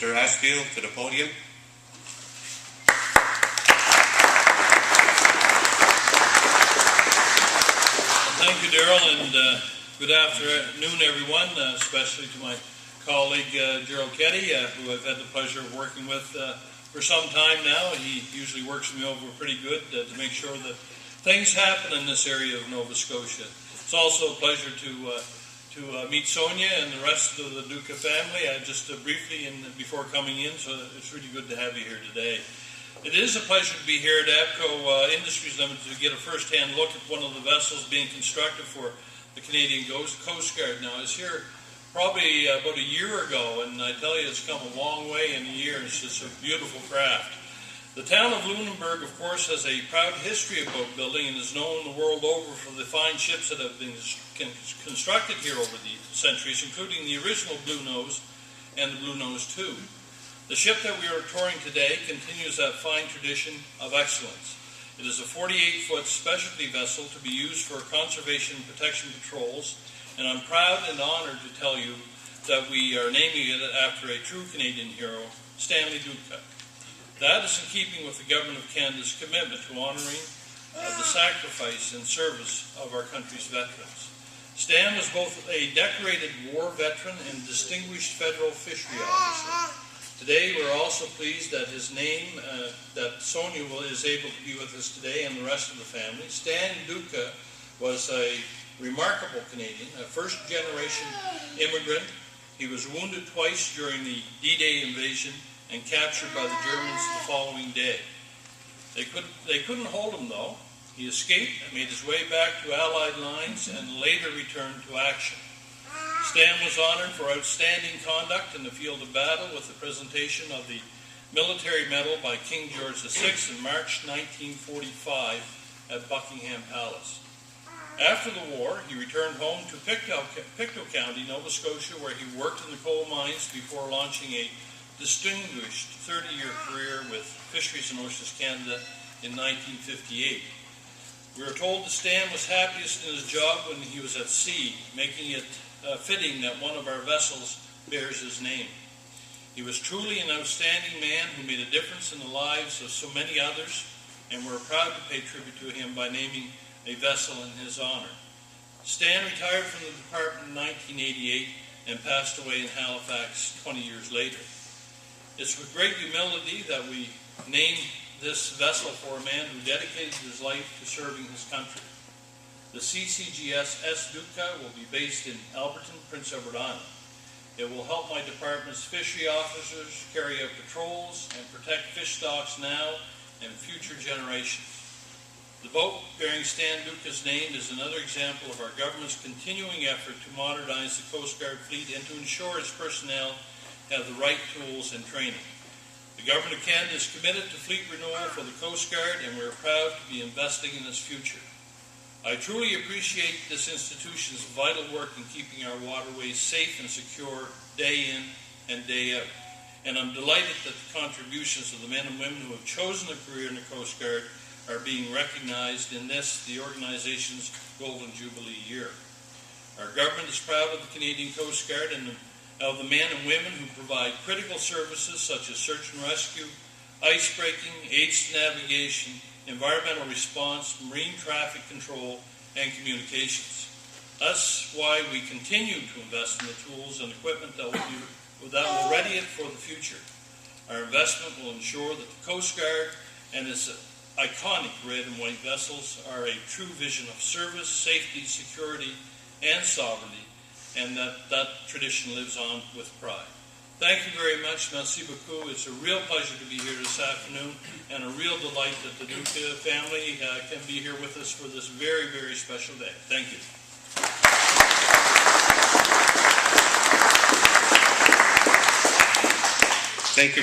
Mr. Ashfield to the podium. Thank you, Daryl, and good afternoon, everyone, especially to my colleague Gerald Ketty, who I've had the pleasure of working with for some time now. He usually works me over pretty good to make sure that things happen in this area of Nova Scotia. It's also a pleasure to meet Sonia and the rest of the Duca family. Just briefly before coming in, so it's really good to have you here today. It is a pleasure to be here at APCO Industries Limited to get a first-hand look at one of the vessels being constructed for the Canadian Coast Guard. Now, I was here probably about a year ago, and I tell you, it's come a long way in a year. It's just a beautiful craft. The town of Lunenburg, of course, has a proud history of boat building and is known the world over for the fine ships that have been constructed here over the centuries, including the original Blue Nose and the Blue Nose II. The ship that we are touring today continues that fine tradition of excellence. It is a 48-foot specialty vessel to be used for conservation and protection patrols, and I'm proud and honored to tell you that we are naming it after a true Canadian hero, Stanley Duca. That is in keeping with the Government of Canada's commitment to honoring the sacrifice and service of our country's veterans. Stan was both a decorated war veteran and distinguished federal fishery officer. Today, we're also pleased that his name, that Sonia is able to be with us today, and the rest of the family. Stan Duca was a remarkable Canadian, a first-generation immigrant. He was wounded twice during the D-Day invasion and captured by the Germans the following day. They couldn't hold him, though. He escaped and made his way back to Allied lines and later returned to action. Stan was honored for outstanding conduct in the field of battle with the presentation of the Military Medal by King George VI in March 1945 at Buckingham Palace. After the war, he returned home to Pictou County, Nova Scotia, where he worked in the coal mines before launching a distinguished 30-year career with Fisheries and Oceans Canada in 1958. We are told that Stan was happiest in his job when he was at sea, making it fitting that one of our vessels bears his name. He was truly an outstanding man who made a difference in the lives of so many others, and we're proud to pay tribute to him by naming a vessel in his honor. Stan retired from the department in 1988 and passed away in Halifax 20 years later. It's with great humility that we name this vessel for a man who dedicated his life to serving his country. The CCGS S. Duca will be based in Alberton, Prince Edward Island. It will help my department's fishery officers carry out patrols and protect fish stocks now and future generations. The boat bearing Stan Duca's name is another example of our government's continuing effort to modernize the Coast Guard fleet and to ensure its personnel have the right tools and training. The Government of Canada is committed to fleet renewal for the Coast Guard, and we are proud to be investing in its future. I truly appreciate this institution's vital work in keeping our waterways safe and secure day in and day out. And I'm delighted that the contributions of the men and women who have chosen a career in the Coast Guard are being recognized in this, the organization's Golden Jubilee year. Our government is proud of the Canadian Coast Guard and of the men and women who provide critical services such as search and rescue, ice breaking, aids to navigation, environmental response, marine traffic control, and communications. That's why we continue to invest in the tools and equipment that will ready it for the future. Our investment will ensure that the Coast Guard and its iconic red and white vessels are a true vision of service, safety, security, and sovereignty, and that tradition lives on with pride. Thank you very much. Merci beaucoup. It's a real pleasure to be here this afternoon, and a real delight that the Duca family can be here with us for this very, very special day. Thank you. Thank you.